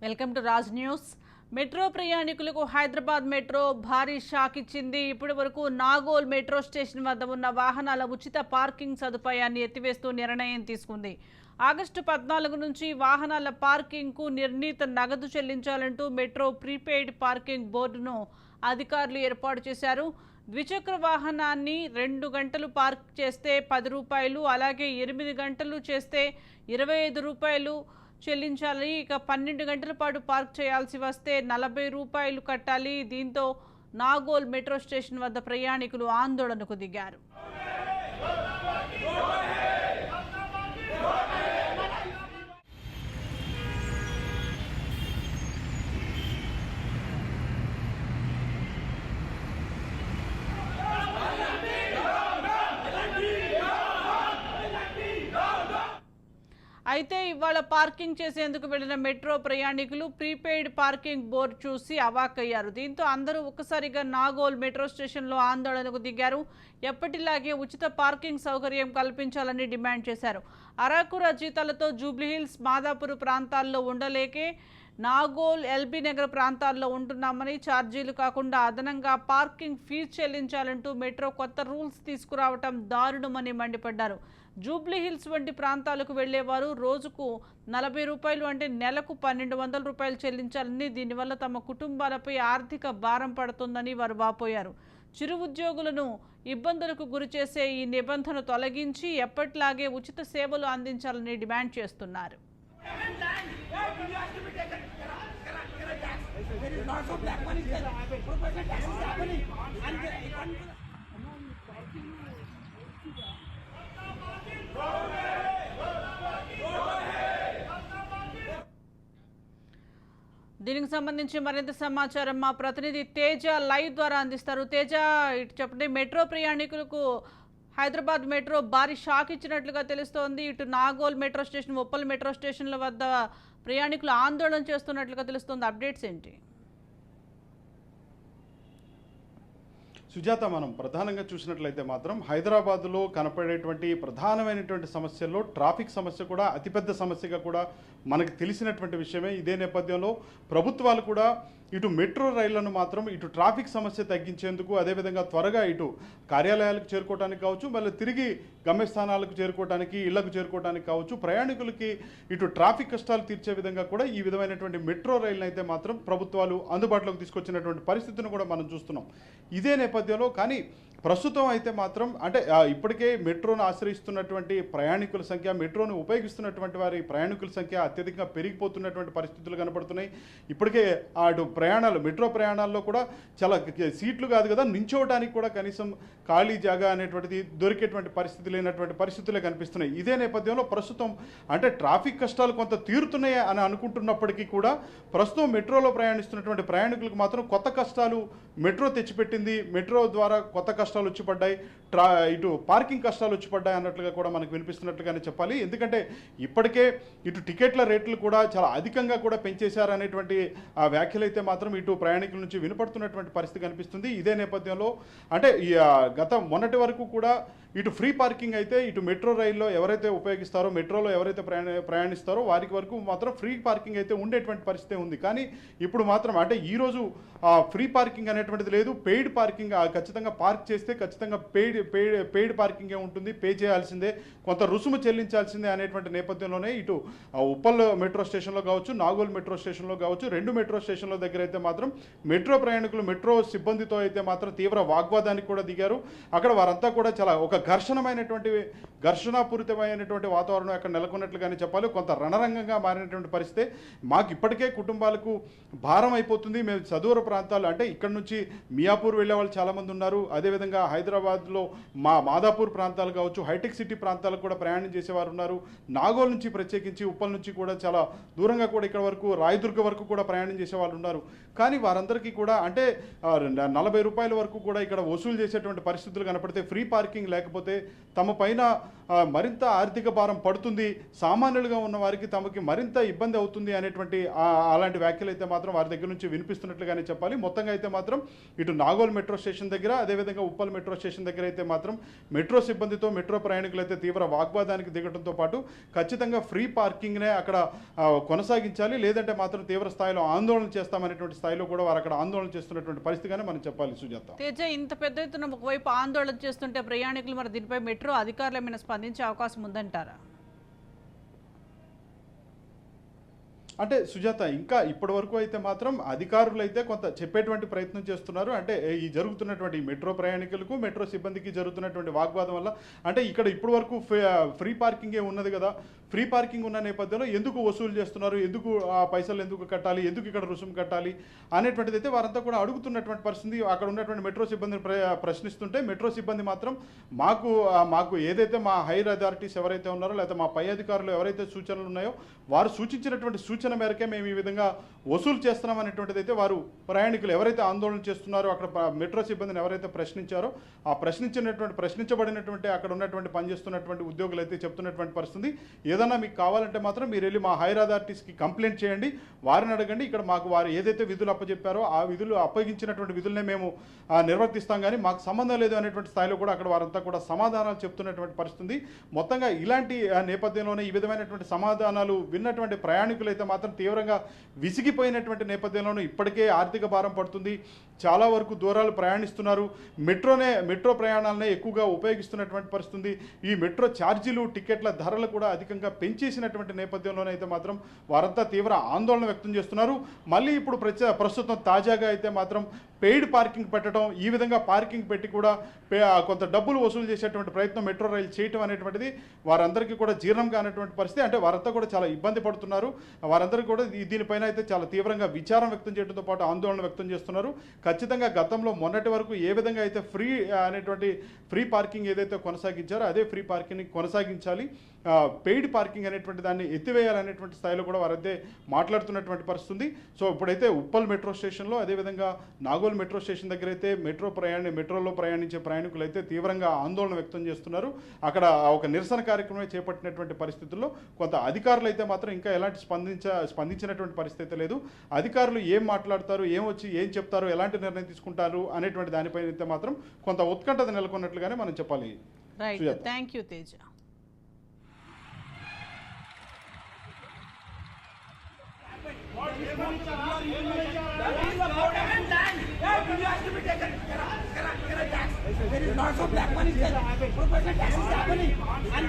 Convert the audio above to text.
Welcome to Raj news. Metro ప్రయాణికులకు Hyderabad metro భారీ shock ఇచ్చింది. ఇప్పటి వరకు నాగోల్ మెట్రో స్టేషన్ వద్ద ఉన్న వాహనాల ఉచిత పార్కింగ్ సదుపాయాన్ని ఎత్తివేస్తూ నిర్ణయం తీసుకుంది. ఆగస్టు 14 నుంచి వాహనాల పార్కింగ్కు నిర్ణీత నగదు చెల్లించాలంటూ మెట్రో ప్రీపెయిడ్ పార్కింగ్ బోర్డును అధికారులు ఏర్పాటు చేశారు. ద్విచక్ర వాహనాన్ని 2 గంటలు పార్క్ చేస్తే 10 రూపాయలు, అలాగే 8 గంటలు చేస్తే 25 రూపాయలు చెల్లించాలి. ఇక 12 గంటల పాటు పార్క్ చేయాల్సి వస్తే 40 రూపాయలు కట్టాలి. దీంతో నాగోల్ మెట్రో స్టేషన్ వద్ద ప్రయాణికులు ఆందోళనకు దిగారు. అయితే ఇవాళ పార్కింగ్ చేసేందుకు వెళ్లిన మెట్రో ప్రయాణికులు ప్రీపెయిడ్ పార్కింగ్ బోర్డు చూసి అవాక్కయ్యారు. దీంతో అందరూ ఒక్కసారిగా నాగోల్ మెట్రో స్టేషన్లో ఆందోళనకు దిగారు. ఎప్పటిలాగే ఉచిత పార్కింగ్ సౌకర్యం కల్పించాలని డిమాండ్ చేశారు. అరాకుర జీతాలతో జూబ్లీహిల్స్, మాదాపూర్ ప్రాంతాల్లో ఉండలేకే నాగోల్, ఎల్బీ నగర్ ప్రాంతాల్లో ఉంటున్నామని, ఛార్జీలు కాకుండా అదనంగా పార్కింగ్ ఫీజు చెల్లించాలంటూ మెట్రో కొత్త రూల్స్ తీసుకురావటం దారుణమని మండిపడ్డారు. జూబ్లీహిల్స్ వంటి ప్రాంతాలకు వెళ్లేవారు రోజుకు 40 రూపాయలు అంటే నెలకు 1200 రూపాయలు చెల్లించాలని, దీనివల్ల తమ కుటుంబాలపై ఆర్థిక భారం పడుతుందని వారు వాపోయారు. చిరు ఉద్యోగులను ఇబ్బందులకు గురిచేసే ఈ నిబంధన తొలగించి ఎప్పటిలాగే ఉచిత సేవలు అందించాలని డిమాండ్ చేస్తున్నారు. దీనికి సంబంధించి మరింత సమాచారం మా ప్రతినిధి తేజ లైవ్ ద్వారా అందిస్తారు. తేజ, ఇటు చెప్పండి, మెట్రో ప్రయాణికులకు హైదరాబాద్ మెట్రో భారీ షాక్ ఇచ్చినట్లుగా తెలుస్తోంది. ఇటు Nagole metro station, Uppal metro స్టేషన్ల వద్ద ప్రయాణికులు ఆందోళన చేస్తున్నట్లుగా తెలుస్తోంది. అప్డేట్స్ ఏంటి? సుజాత, మనం ప్రధానంగా చూసినట్లయితే మాత్రం హైదరాబాద్లో కనపడేటువంటి ప్రధానమైనటువంటి సమస్యల్లో ట్రాఫిక్ సమస్య కూడా అతిపెద్ద సమస్యగా కూడా మనకు తెలిసినటువంటి విషయమే. ఇదే నేపథ్యంలో ప్రభుత్వాలు కూడా ఇటు మెట్రో రైళ్లను మాత్రం ఇటు ట్రాఫిక్ సమస్య తగ్గించేందుకు, అదేవిధంగా త్వరగా ఇటు కార్యాలయాలకు చేరుకోవడానికి కావచ్చు, మళ్ళీ తిరిగి గమ్యస్థానాలకు చేరుకోవడానికి, ఇళ్లకు చేరుకోవడానికి కావచ్చు, ప్రయాణికులకి ఇటు ట్రాఫిక్ కష్టాలు తీర్చే విధంగా కూడా ఈ విధమైనటువంటి మెట్రో రైళ్లను అయితే మాత్రం ప్రభుత్వాలు అందుబాటులోకి తీసుకొచ్చినటువంటి పరిస్థితిని కూడా మనం చూస్తున్నాం. ఇదే నేపథ్యంలో కానీ ప్రస్తుతం అయితే మాత్రం అంటే ఇప్పటికే మెట్రోను ఆశ్రయిస్తున్నటువంటి ప్రయాణికుల సంఖ్య, మెట్రోను ఉపయోగిస్తున్నటువంటి వారి ప్రయాణికుల సంఖ్య అత్యధికంగా పెరిగిపోతున్నటువంటి పరిస్థితులు కనపడుతున్నాయి. ఇప్పటికే అటు మెట్రో ప్రయాణాల్లో కూడా చాలా సీట్లు కాదు కదా, నించోవడానికి కూడా కనీసం ఖాళీ జాగా అనేటువంటిది దొరికేటువంటి పరిస్థితి లేనటువంటి పరిస్థితులే కనిపిస్తున్నాయి. ఇదే నేపథ్యంలో ప్రస్తుతం అంటే ట్రాఫిక్ కష్టాలు కొంత తీరుతున్నాయి అని అనుకుంటున్నప్పటికీ కూడా ప్రస్తుతం మెట్రోలో ప్రయాణిస్తున్నటువంటి ప్రయాణికులకు మాత్రం కొత్త కష్టాలు మెట్రో తెచ్చిపెట్టింది. మెట్రో ద్వారా కొత్త కష్టాలు వచ్చి పడ్డాయి, ఇటు పార్కింగ్ కష్టాలు వచ్చి పడ్డాయి అన్నట్లుగా కూడా మనకు వినిపిస్తున్నట్లుగానే చెప్పాలి. ఎందుకంటే ఇప్పటికే ఇటు టికెట్ల రేట్లు కూడా చాలా అధికంగా కూడా పెంచేశారనేటువంటి ఆ వ్యాఖ్యలు అయితే మాత్రం ఇటు ప్రయాణికుల నుంచి వినపడుతున్నటువంటి పరిస్థితి కనిపిస్తుంది. ఇదే నేపథ్యంలో అంటే మొన్నటి వరకు కూడా ఇటు ఫ్రీ పార్కింగ్ అయితే ఇటు మెట్రో రైల్లో ఎవరైతే ఉపయోగిస్తారో, మెట్రోలో ఎవరైతే ప్రయాణిస్తారో వారికి వరకు మాత్రం ఫ్రీ పార్కింగ్ అయితే ఉండేటువంటి పరిస్థితి ఉంది. కానీ ఇప్పుడు మాత్రం అంటే ఈరోజు ఫ్రీ పార్కింగ్ అనేటువంటిది లేదు, పెయిడ్ పార్కింగ్. ఖచ్చితంగా పార్క్ చేస్తే ఖచ్చితంగా పెయిడ్ పార్కింగే ఉంటుంది, పే చేయాల్సిందే, కొంత రుసుము చెల్లించాల్సిందే అనేటువంటి నేపథ్యంలోనే ఇటు ఉప్పల్ మెట్రో స్టేషన్లో కావచ్చు, నాగోల్ మెట్రో స్టేషన్లో కావచ్చు, 2 మెట్రో స్టేషన్ల దగ్గర అయితే మాత్రం మెట్రో ప్రయాణికులు మెట్రో సిబ్బందితో అయితే మాత్రం తీవ్ర వాగ్వాదానికి కూడా దిగారు. అక్కడ వారంతా కూడా చాలా ఒక ఘర్షణాపూరితమైనటువంటి వాతావరణం అక్కడ నెలకొన్నట్లుగానే చెప్పాలి. కొంత రణరంగంగా మారినటువంటి పరిస్థితి. మాకు ఇప్పటికే కుటుంబాలకు భారం అయిపోతుంది, మేము చదువుర ప్రాంతాలు అంటే ఇక్కడ నుంచి మియాపూర్ వెళ్ళే వాళ్ళు చాలామంది ఉన్నారు, అదేవిధంగా హైదరాబాద్లో మాదాపూర్ ప్రాంతాలు కావచ్చు, హైటెక్ సిటీ ప్రాంతాలకు కూడా ప్రయాణం చేసేవారు ఉన్నారు. నాగోల్ నుంచి ప్రత్యేకించి ఉప్పల్ నుంచి కూడా చాలా దూరంగా కూడా ఇక్కడ వరకు రాయదుర్గ వరకు కూడా ప్రయాణం చేసే వాళ్ళు ఉన్నారు. కానీ వారందరికీ కూడా అంటే 40 రూపాయల వరకు కూడా ఇక్కడ వసూలు చేసేటువంటి పరిస్థితులు కనపడితే ఫ్రీ పార్కింగ్ లేకపోతే లేకపోతే తమ పైన మరింత ఆర్థిక భారం పడుతుంది, సామాన్యులుగా ఉన్న వారికి తమకి మరింత ఇబ్బంది అవుతుంది అనేటువంటి అలాంటి వ్యాఖ్యలు అయితే మాత్రం వారి దగ్గర నుంచి వినిపిస్తున్నట్లుగానే చెప్పాలి. మొత్తంగా అయితే మాత్రం ఇటు నాగోల్ మెట్రో స్టేషన్ దగ్గర, అదేవిధంగా ఉప్పల్ మెట్రో స్టేషన్ దగ్గర అయితే మాత్రం మెట్రో సిబ్బందితో మెట్రో ప్రయాణికులు అయితే తీవ్ర వాగ్వాదానికి దిగడంతో పాటు ఖచ్చితంగా ఫ్రీ పార్కింగ్నే అక్కడ కొనసాగించాలి, లేదంటే మాత్రం తీవ్ర స్థాయిలో ఆందోళన చేస్తామనేటువంటి స్థాయిలో కూడా వారు అక్కడ ఆందోళన చేస్తున్నటువంటి పరిస్థితిగానే మనం చెప్పాలి. సుజాత, తేజ, ఇంత పెద్ద ఎత్తున ఒకవైపు ఆందోళన చేస్తుంటే ప్రయాణికులు మరి దీనిపై మెట్రో అధికారులు ఏమైనా స్పందించే అవకాశం ఉందంటారా? అంటే సుజాత, ఇంకా ఇప్పటి వరకు అయితే మాత్రం అధికారులు అయితే కొంత చెప్పేటువంటి ప్రయత్నం చేస్తున్నారు. అంటే ఈ జరుగుతున్నటువంటి మెట్రో ప్రయాణికులకు మెట్రో సిబ్బందికి జరుగుతున్నటువంటి వాగ్వాదం వల్ల, అంటే ఇక్కడ ఇప్పటి వరకు ఫ్రీ పార్కింగే ఉన్నది కదా, ఫ్రీ పార్కింగ్ ఉన్న నేపథ్యంలో ఎందుకు వసూలు చేస్తున్నారు, ఎందుకు ఆ పైసలు ఎందుకు కట్టాలి, ఎందుకు ఇక్కడ రుసుము కట్టాలి అనేటువంటిది అయితే వారంతా కూడా అడుగుతున్నటువంటి పరిస్థితి. అక్కడ ఉన్నటువంటి మెట్రో సిబ్బందిని ప్రశ్నిస్తుంటే మెట్రో సిబ్బంది మాత్రం మాకు ఏదైతే మా హైర్ అథారిటీస్ ఎవరైతే ఉన్నారో, లేకపోతే మా పై అధికారులు ఎవరైతే సూచనలు ఉన్నాయో వారు సూచించినటువంటి సూచన మేరకే మేము ఈ విధంగా వసూలు చేస్తున్నాం అనేటువంటిది అయితే వారు ప్రయాణికులు ఎవరైతే ఆందోళన చేస్తున్నారో, అక్కడ మెట్రో సిబ్బందిని ఎవరైతే ప్రశ్నించారో ఆ ప్రశ్నించబడినటువంటి అక్కడ ఉన్నటువంటి పనిచేస్తున్నటువంటి ఉద్యోగులు అయితే చెప్తున్నటువంటి పరిస్థితి, ఏదన్నా మీకు కావాలంటే మాత్రం మీరు వెళ్ళి మా హైర్ అథారిటీస్కి కంప్లైంట్ చేయండి, వారిని అడగండి, ఇక్కడ మాకు వారు ఏదైతే విధులు అప్పచెప్పారో ఆ విధులు అప్పగించినటువంటి విధులనే మేము నిర్వర్తిస్తాం, కానీ మాకు సంబంధం లేదు అనేటువంటి స్థాయిలో కూడా అక్కడ వారంతా కూడా సమాధానాలు చెప్తున్నటువంటి పరిస్థితి. మొత్తంగా ఇలాంటి నేపథ్యంలోనే ఈ విధమైనటువంటి సమాధానాలు విన్నటువంటి ప్రయాణికులు అయితే మాత్రం తీవ్రంగా విసిగిపోయినటువంటి నేపథ్యంలోనూ ఇప్పటికే ఆర్థిక భారం పడుతుంది, చాలా వరకు దూరాలు ప్రయాణిస్తున్నారు, మెట్రో ప్రయాణాలనే ఎక్కువగా ఉపయోగిస్తున్నటువంటి పరిస్థితి. ఈ మెట్రో ఛార్జీలు, టికెట్ల ధరలు కూడా అధికంగా పెంచేసినటువంటి నేపథ్యంలోనే అయితే మాత్రం వారంతా తీవ్ర ఆందోళన వ్యక్తం చేస్తున్నారు. మళ్ళీ ఇప్పుడు ప్రస్తుతం తాజాగా అయితే మాత్రం పెయిడ్ పార్కింగ్ పెట్టడం, ఈ విధంగా పార్కింగ్ పెట్టి కూడా కొంత డబ్బులు వసూలు చేసేటువంటి ప్రయత్నం మెట్రో రైలు చేయటం అనేటువంటిది వారందరికీ కూడా జీర్ణం కానటువంటి పరిస్థితి. అంటే వారంతా కూడా చాలా ఇబ్బంది పడుతున్నారు. వారందరికీ కూడా దీనిపైన అయితే చాలా తీవ్రంగా విచారం వ్యక్తం చేయడంతో పాటు ఆందోళన వ్యక్తం చేస్తున్నారు. ఖచ్చితంగా గతంలో మొన్నటి వరకు ఏ విధంగా అయితే ఫ్రీ పార్కింగ్ ఏదైతే కొనసాగించారో అదే ఫ్రీ పార్కింగ్ కొనసాగించాలి, పెయిడ్ పార్కింగ్ అనేటువంటి దాన్ని ఎత్తివేయాలనేటువంటి స్థాయిలో కూడా వారైతే మాట్లాడుతున్నటువంటి పరిస్థితి. సో ఇప్పుడైతే ఉప్పల్ మెట్రో స్టేషన్లో, అదేవిధంగా నాగోల్ మెట్రో స్టేషన్ దగ్గర అయితే మెట్రోలో ప్రయాణించే ప్రయాణికులు అయితే తీవ్రంగా ఆందోళన వ్యక్తం చేస్తున్నారు. అక్కడ ఒక నిరసన కార్యక్రమం చేపట్టినటువంటి పరిస్థితుల్లో కొంత అధికారులు అయితే మాత్రం ఇంకా ఎలాంటి స్పందించినటువంటి పరిస్థితి అయితే లేదు. అధికారులు ఏం మాట్లాడతారు, ఏం చెప్తారు, ఎలాంటి నిర్ణయం తీసుకుంటారు అనేటువంటి దానిపైన అయితే మాత్రం కొంత ఉత్కంఠత నెలకొన్నట్లుగానే మనం చెప్పాలి. Right, thank you Teja. There is lots of black money there. Corporation tax is happening. And